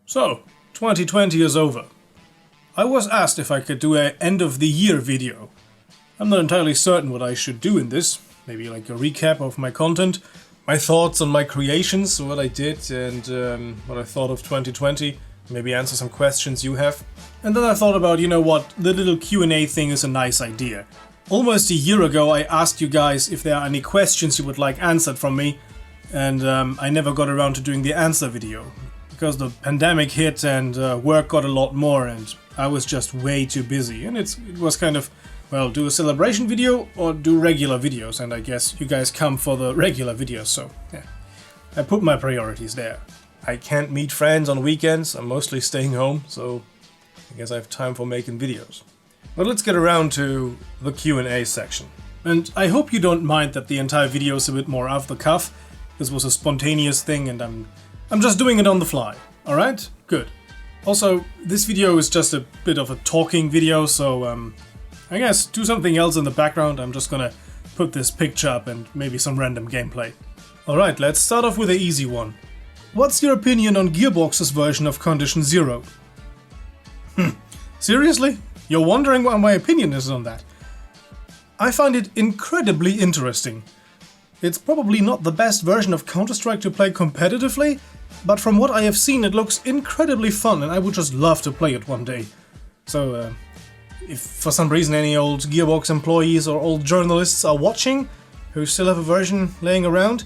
So, 2020 is over. I was asked if I could do an end of the year video. I'm not entirely certain what I should do in this. Maybe like a recap of my content, my thoughts on my creations, what I did and what I thought of 2020. Maybe answer some questions you have. And then I thought about, you know what, the little Q&A thing is a nice idea. Almost a year ago I asked you guys if there are any questions you would like answered from me. And I never got around to doing the answer video. Because the pandemic hit and work got a lot more and I was just way too busy. And it was kind of, well, do a celebration video or do regular videos. And I guess you guys come for the regular videos, so yeah. I put my priorities there. I can't meet friends on weekends, I'm mostly staying home, so I guess I have time for making videos. But let's get around to the Q&A section. And I hope you don't mind that the entire video is a bit more off the cuff. This was a spontaneous thing and I'm just doing it on the fly, alright? Good. Also, this video is just a bit of a talking video, so I guess do something else in the background. I'm just gonna put this picture up and maybe some random gameplay. Alright, let's start off with an easy one. What's your opinion on Gearbox's version of Condition Zero? Seriously? You're wondering what my opinion is on that? I find it incredibly interesting. It's probably not the best version of Counter-Strike to play competitively, but from what I have seen it looks incredibly fun and I would just love to play it one day. So, if for some reason any old Gearbox employees or old journalists are watching, who still have a version laying around,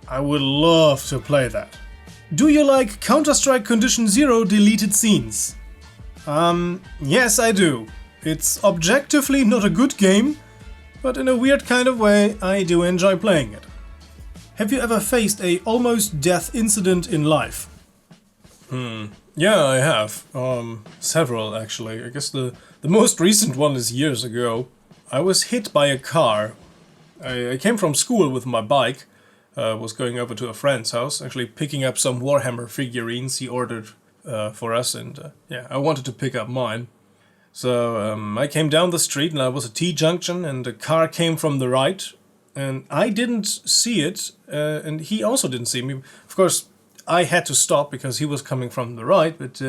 I would love to play that. Do you like Counter-Strike Condition Zero deleted scenes? Yes I do. It's objectively not a good game, but in a weird kind of way I do enjoy playing it. Have you ever faced a almost death incident in life? Yeah, I have. Several actually. I guess the most recent one is years ago. I was hit by a car. I came from school with my bike, was going over to a friend's house, actually picking up some Warhammer figurines he ordered for us, and yeah, I wanted to pick up mine. So I came down the street and I was at T-junction and a car came from the right and I didn't see it and he also didn't see me. Of course, I had to stop because he was coming from the right, but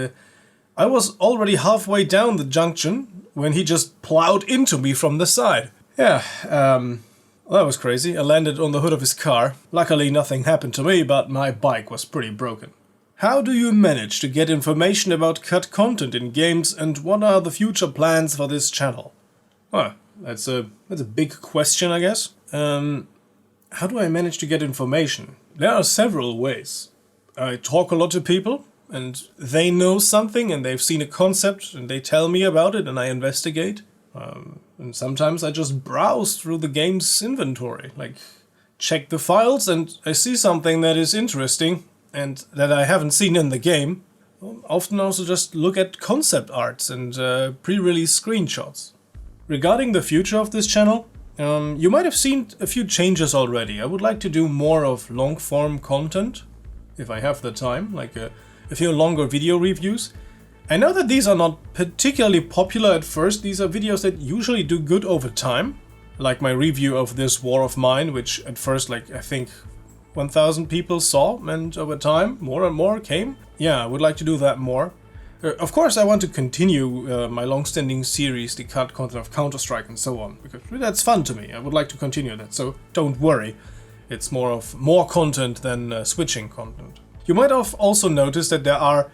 I was already halfway down the junction when he just plowed into me from the side. Yeah, that was crazy. I landed on the hood of his car. Luckily nothing happened to me, but my bike was pretty broken. How do you manage to get information about cut content in games and what are the future plans for this channel? Well, that's a big question, I guess. How do I manage to get information? There are several ways. I talk a lot to people and they know something and they've seen a concept and they tell me about it and I investigate. And sometimes I just browse through the game's inventory, like check the files and I see something that is interesting and that I haven't seen in the game. I'll often also just look at concept arts and pre-release screenshots. Regarding the future of this channel, you might have seen a few changes already. I would like to do more of long-form content, if I have the time, like a few longer video reviews. I know that these are not particularly popular at first. These are videos that usually do good over time, like my review of this War of Mine, which at first, like, I think 1,000 people saw, and over time more and more came. Yeah, I would like to do that more. Of course I want to continue my long-standing series, the cut content of Counter-Strike and so on, because that's fun to me. I would like to continue that, so don't worry. It's more content than switching content. You might have also noticed that there are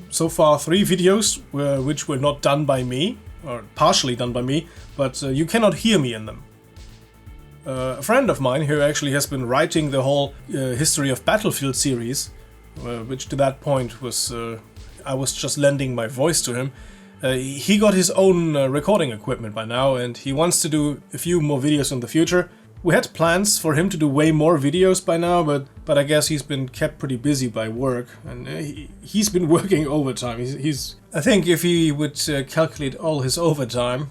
so far 3 videos which were not done by me, or partially done by me, but you cannot hear me in them. A friend of mine who actually has been writing the whole history of Battlefield series, which to that point was I was just lending my voice to him. He got his own recording equipment by now and he wants to do a few more videos in the future. We had plans for him to do way more videos by now, but I guess he's been kept pretty busy by work and he's been working overtime. I think if he would calculate all his overtime,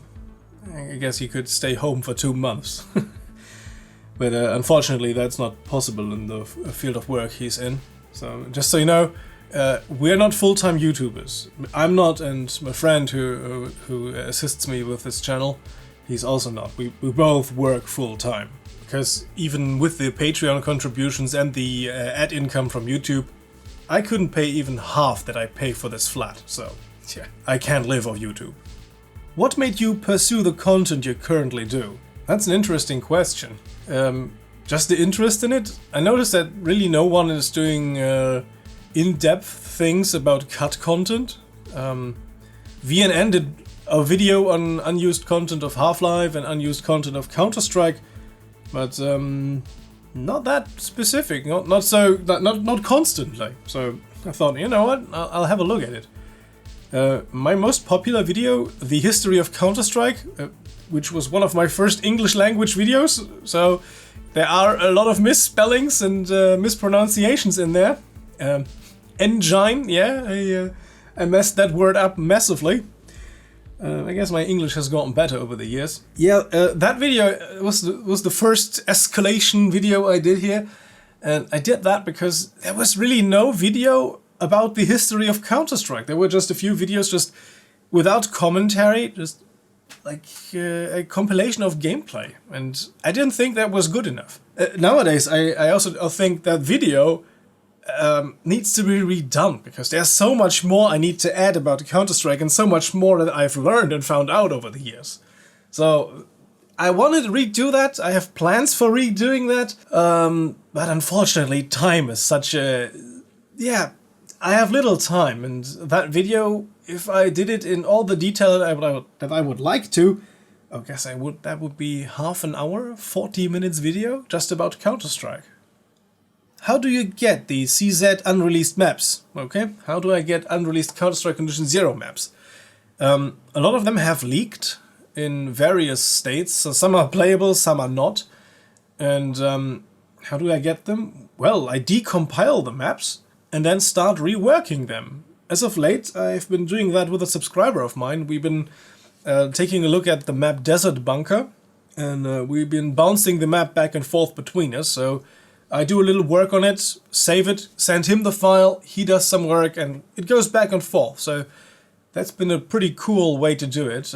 I guess he could stay home for 2 months. But unfortunately that's not possible in the field of work he's in. So just so you know, we're not full-time YouTubers. I'm not, and my friend who assists me with this channel, he's also not. We both work full-time. Because even with the Patreon contributions and the ad income from YouTube, I couldn't pay even half that I pay for this flat, so yeah, I can't live off YouTube. What made you pursue the content you currently do? That's an interesting question. Just the interest in it? I noticed that really no one is doing in-depth things about cut content. VNN did a video on unused content of Half-Life and unused content of Counter-Strike, but not that specific, not constantly. So I thought, you know what, I'll have a look at it. My most popular video, The History of Counter-Strike, which was one of my first English language videos, so there are a lot of misspellings and mispronunciations in there. Engine, yeah, I messed that word up massively. I guess my English has gotten better over the years. Yeah, that video was the first ESCalation video I did here, and I did that because there was really no video about the history of Counter-Strike. There were just a few videos just without commentary, just like a compilation of gameplay, and I didn't think that was good enough. Nowadays, I also think that video needs to be redone, because there's so much more I need to add about Counter-Strike and so much more that I've learned and found out over the years. So I wanted to redo that, I have plans for redoing that, but unfortunately time is such a... yeah, I have little time, and that video, if I did it in all the detail that I would like to, I guess that would be half an hour, 40 minutes video just about Counter-Strike. How do you get the CZ unreleased maps? Okay, how do I get unreleased Counter-Strike Condition 0 maps? A lot of them have leaked in various states, so some are playable, some are not. And how do I get them? Well, I decompile the maps and then start reworking them. As of late, I've been doing that with a subscriber of mine. We've been taking a look at the map Desert Bunker, and we've been bouncing the map back and forth between us, so I do a little work on it, save it, send him the file, he does some work, and it goes back and forth. So that's been a pretty cool way to do it.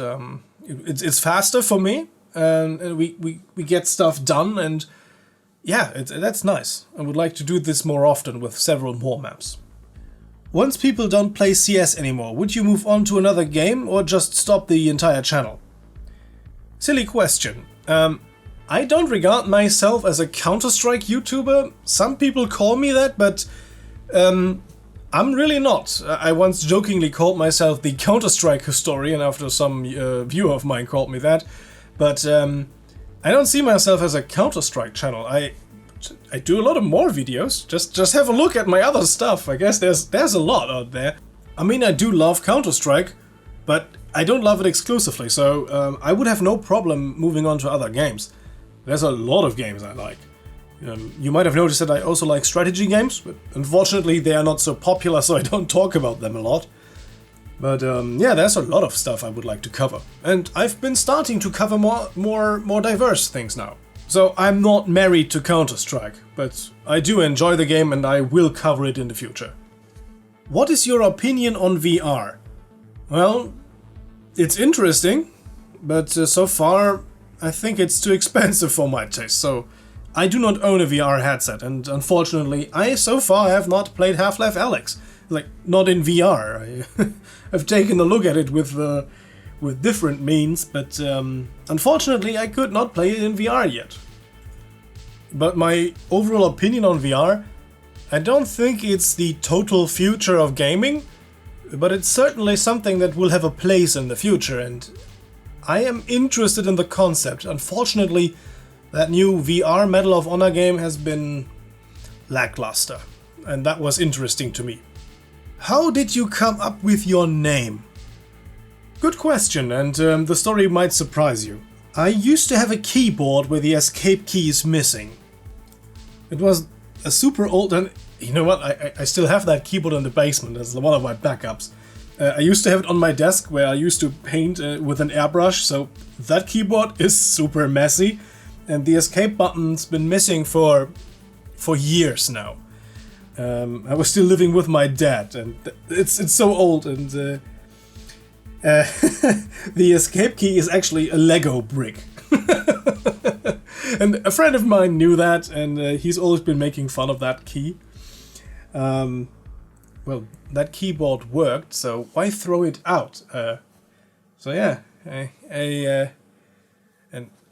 It's faster for me, and we get stuff done, and yeah, that's nice. I would like to do this more often with several more maps. Once people don't play CS anymore, would you move on to another game or just stop the entire channel? Silly question. I don't regard myself as a Counter-Strike YouTuber. Some people call me that, but I'm really not. I once jokingly called myself the Counter-Strike historian after some viewer of mine called me that. But I don't see myself as a Counter-Strike channel. I do a lot of more videos. Just have a look at my other stuff. I guess there's a lot out there. I mean, I do love Counter-Strike, but I don't love it exclusively, so I would have no problem moving on to other games. There's a lot of games I like. You might have noticed that I also like strategy games, but unfortunately they are not so popular, so I don't talk about them a lot. But yeah, there's a lot of stuff I would like to cover. And I've been starting to cover more diverse things now. So I'm not married to Counter-Strike, but I do enjoy the game and I will cover it in the future. What is your opinion on VR? Well, it's interesting, but so far I think it's too expensive for my taste, so I do not own a VR headset, and unfortunately I so far have not played Half-Life Alyx. Like, not in VR. I've taken a look at it with different means, but unfortunately I could not play it in VR yet. But my overall opinion on VR, I don't think it's the total future of gaming, but it's certainly something that will have a place in the future, and I am interested in the concept. Unfortunately, that new VR Medal of Honor game has been lackluster, and that was interesting to me. How did you come up with your name? Good question, and the story might surprise you. I used to have a keyboard where the escape key is missing. It was a super old, and you know what, I still have that keyboard in the basement as one of my backups. I used to have it on my desk where I used to paint with an airbrush, so that keyboard is super messy, and the escape button's been missing for years now. I was still living with my dad, and it's so old, and the escape key is actually a Lego brick. And a friend of mine knew that, and he's always been making fun of that key. well, that keyboard worked, so why throw it out? So yeah, and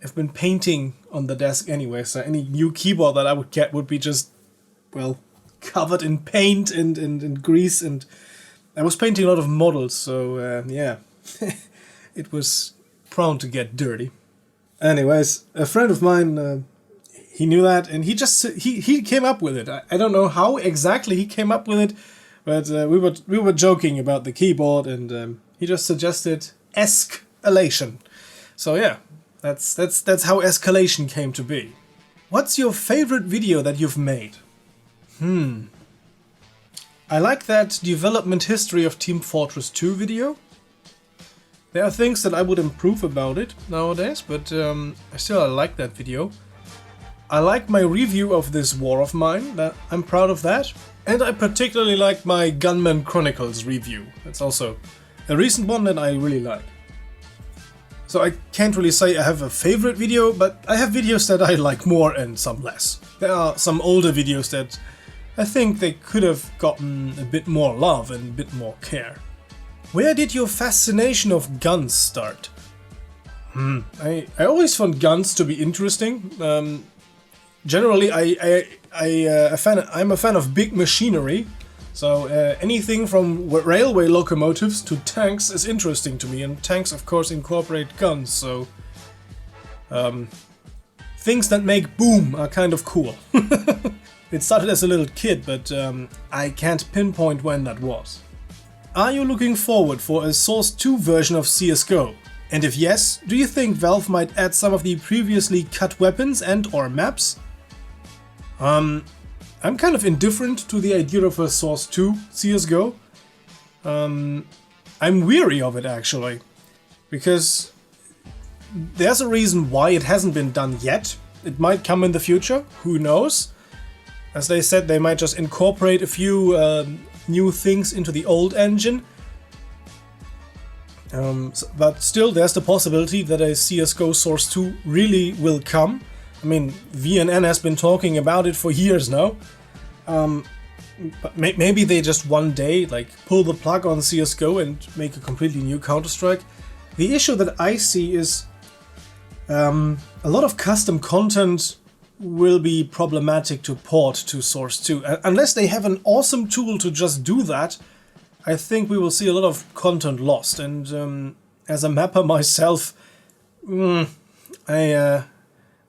I've been painting on the desk anyway, so any new keyboard that I would get would be just, well, covered in paint and grease, and I was painting a lot of models, so yeah, it was prone to get dirty. Anyways, a friend of mine, he knew that, and he came up with it. I don't know how exactly he came up with it, but we were joking about the keyboard, and he just suggested ESCalation. So yeah, that's how ESCalation came to be. What's your favorite video that you've made? I like that development history of Team Fortress 2 video. There are things that I would improve about it nowadays, but I still like that video. I like my review of this war of mine, I'm proud of that. And I particularly like my Gunman Chronicles review. That's also a recent one that I really like. So I can't really say I have a favorite video, but I have videos that I like more and some less. There are some older videos that I think they could have gotten a bit more love and a bit more care. Where did your fascination of guns start? I always found guns to be interesting. Generally, I'm a fan of big machinery, so anything from railway locomotives to tanks is interesting to me, and tanks of course incorporate guns, so things that make boom are kind of cool. It started as a little kid, but I can't pinpoint when that was. Are you looking forward for a Source 2 version of CSGO? And if yes, do you think Valve might add some of the previously cut weapons and/or maps? I'm kind of indifferent to the idea of a Source 2 CSGO. I'm weary of it actually, because there's a reason why it hasn't been done yet. It might come in the future, who knows? As they said, they might just incorporate a few new things into the old engine. But still, there's the possibility that a CSGO Source 2 really will come. I mean, VNN has been talking about it for years now. But maybe they just one day like pull the plug on CSGO and make a completely new Counter-Strike. The issue that I see is a lot of custom content will be problematic to port to Source 2. Unless they have an awesome tool to just do that, I think we will see a lot of content lost. And as a mapper myself, I'm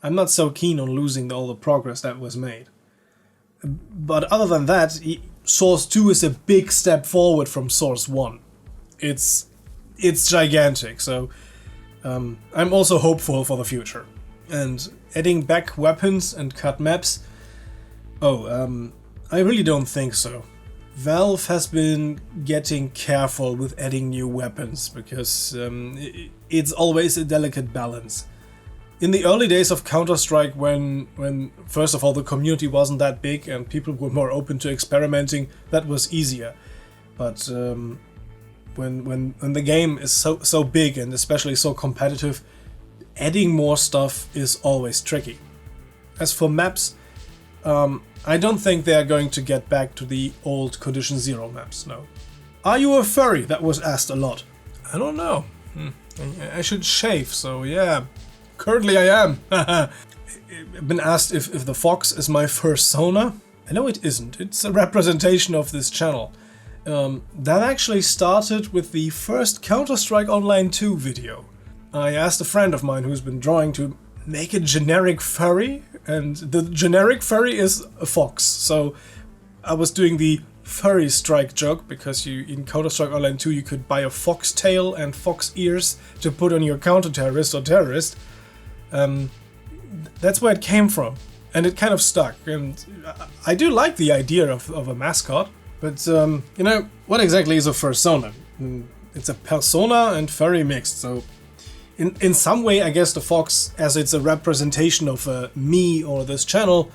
not so keen on losing all the progress that was made. But other than that, Source 2 is a big step forward from Source 1. It's gigantic, so I'm also hopeful for the future. And adding back weapons and cut maps, I really don't think so. Valve has been getting careful with adding new weapons, because it's always a delicate balance. In the early days of Counter-Strike, when first of all the community wasn't that big and people were more open to experimenting, that was easier. But when the game is so big and especially so competitive, adding more stuff is always tricky. As for maps, I don't think they are going to get back to the old Condition Zero maps, no. Are you a furry? That was asked a lot. I don't know. I should shave, so yeah. Currently I am. I've been asked if the fox is my fursona. I know it isn't. It's a representation of this channel. That actually started with the first Counter-Strike Online 2 video. I asked a friend of mine who's been drawing to make a generic furry, and the generic furry is a fox. So I was doing the furry strike joke, because in Counter-Strike Online 2 you could buy a fox tail and fox ears to put on your counter-terrorist or terrorist. That's where it came from, and it kind of stuck. And I do like the idea of a mascot, but you know, what exactly is a fursona? It's a persona and furry mixed, so in some way I guess the fox, as it's a representation of me or this channel,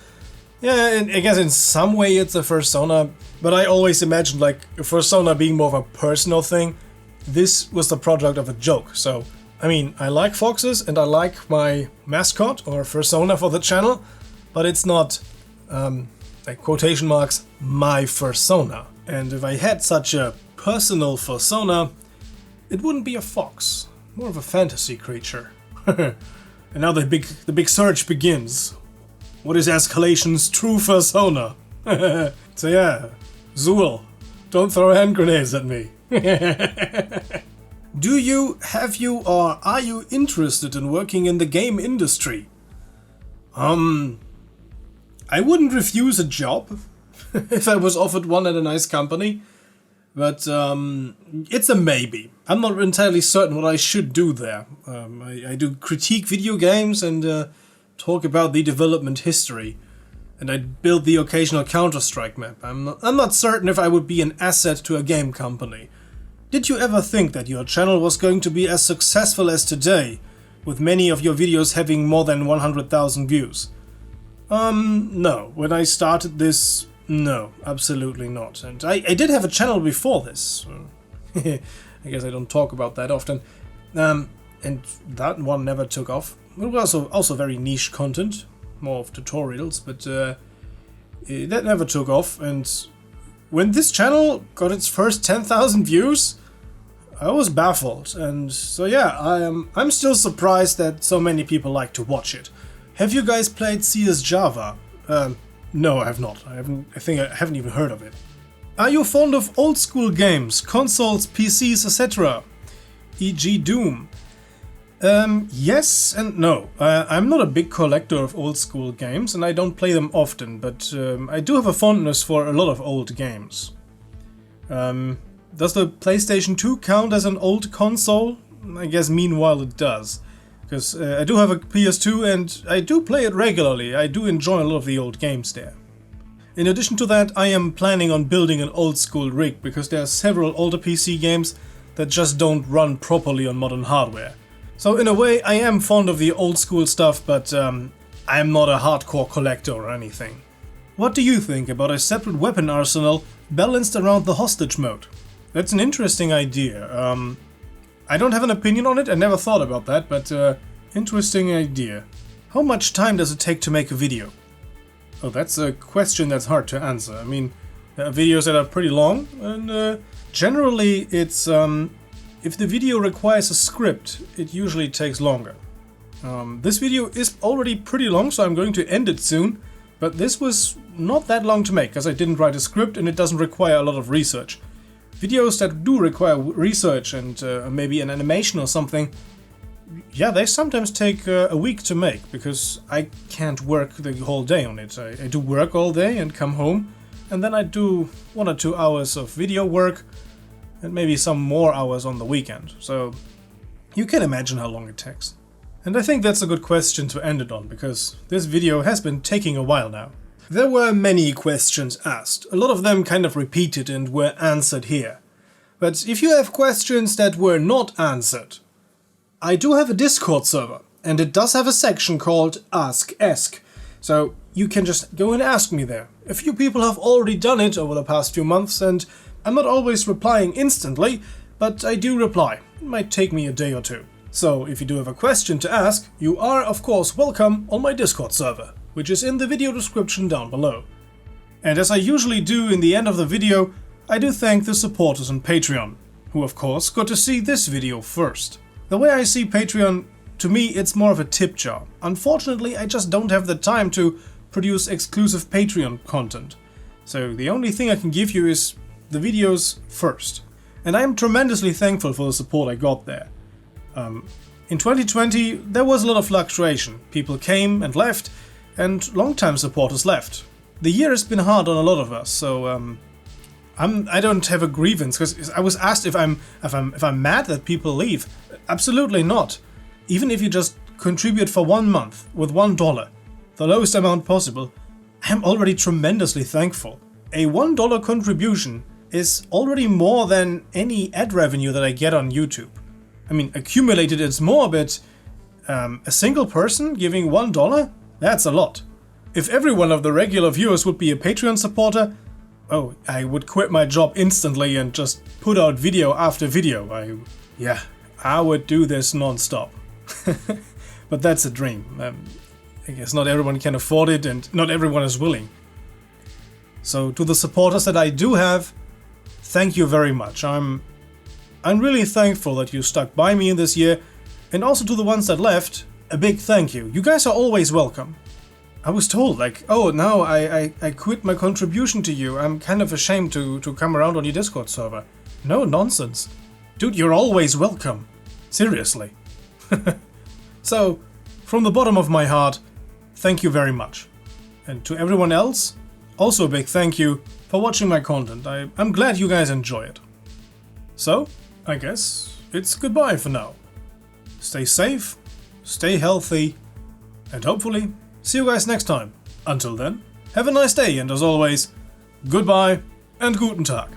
yeah, I guess in some way it's a fursona, but I always imagined like a fursona being more of a personal thing. This was the product of a joke, so I mean, I like foxes and I like my mascot or fursona for the channel, but it's not, like quotation marks, my fursona. And if I had such a personal persona, it wouldn't be a fox, more of a fantasy creature. And now the big search begins. What is ESCalation's true persona? So yeah, Zool, don't throw hand grenades at me. Do you, have you, or are you interested in working in the game industry? I wouldn't refuse a job if I was offered one at a nice company, but it's a maybe. I'm not entirely certain what I should do there. I do critique video games and talk about the development history, and I build the occasional Counter-Strike map. I'm not certain if I would be an asset to a game company. Did you ever think that your channel was going to be as successful as today, with many of your videos having more than 100,000 views? No. When I started this, no, absolutely not. And I did have a channel before this. I guess I don't talk about that often. And that one never took off. It was also very niche content, more of tutorials, but that never took off. And when this channel got its first 10,000 views, I was baffled. And so yeah, I'm still surprised that so many people like to watch it. Have you guys played CSGO? No, I have not. I think I haven't even heard of it. Are you fond of old school games, consoles, PCs, etc.? E.g. Doom? Yes and no. I'm not a big collector of old school games and I don't play them often, but I do have a fondness for a lot of old games. Does the PlayStation 2 count as an old console? I guess meanwhile it does. Because I do have a PS2 and I do play it regularly. I do enjoy a lot of the old games there. In addition to that, I am planning on building an old school rig because there are several older PC games that just don't run properly on modern hardware. So in a way, I am fond of the old school stuff, but I'm not a hardcore collector or anything. What do you think about a separate weapon arsenal balanced around the hostage mode? That's an interesting idea. I don't have an opinion on it, I never thought about that, but interesting idea. How much time does it take to make a video? Oh, that's a question that's hard to answer. I mean, there are videos that are pretty long, and generally it's, if the video requires a script, it usually takes longer. This video is already pretty long, so I'm going to end it soon, but this was not that long to make, because I didn't write a script and it doesn't require a lot of research. Videos that do require research and maybe an animation or something, yeah, they sometimes take a week to make, because I can't work the whole day on it. I do work all day and come home, and then I do 1 or 2 hours of video work, and maybe some more hours on the weekend. So you can imagine how long it takes. And I think that's a good question to end it on, because this video has been taking a while now. There were many questions asked. A lot of them kind of repeated and were answered here. But if you have questions that were not answered, I do have a Discord server, and it does have a section called Ask Esk. So you can just go and ask me there. A few people have already done it over the past few months, and I'm not always replying instantly, but I do reply. It might take me a day or two. So if you do have a question to ask, you are of course welcome on my Discord server, which is in the video description down below. And as I usually do in the end of the video, I do thank the supporters on Patreon, who of course got to see this video first. The way I see Patreon, to me it's more of a tip jar. Unfortunately, I just don't have the time to produce exclusive Patreon content. So the only thing I can give you is the videos first. And I am tremendously thankful for the support I got there. In 2020 there was a lot of fluctuation. People came and left, and long-time supporters left. The year has been hard on a lot of us, so I don't have a grievance, because I was asked if I'm mad that people leave. Absolutely not. Even if you just contribute for 1 month with $1, the lowest amount possible, I'm already tremendously thankful. A $1 contribution is already more than any ad revenue that I get on YouTube. I mean, accumulated it's more, but a single person giving $1? That's a lot. If every one of the regular viewers would be a Patreon supporter, oh, I would quit my job instantly and just put out video after video. I would do this non-stop. But that's a dream. I guess not everyone can afford it and not everyone is willing. So to the supporters that I do have, thank you very much. I'm really thankful that you stuck by me in this year, and also to the ones that left, a big thank you. You guys are always welcome. I was told, like, oh, now I quit my contribution to you. I'm kind of ashamed to come around on your Discord server. No nonsense. Dude, you're always welcome. Seriously. So, from the bottom of my heart, thank you very much. And to everyone else, also a big thank you for watching my content. I'm glad you guys enjoy it. So, I guess it's goodbye for now. Stay safe, stay healthy, and hopefully see you guys next time. Until then, have a nice day, and as always, goodbye and guten Tag.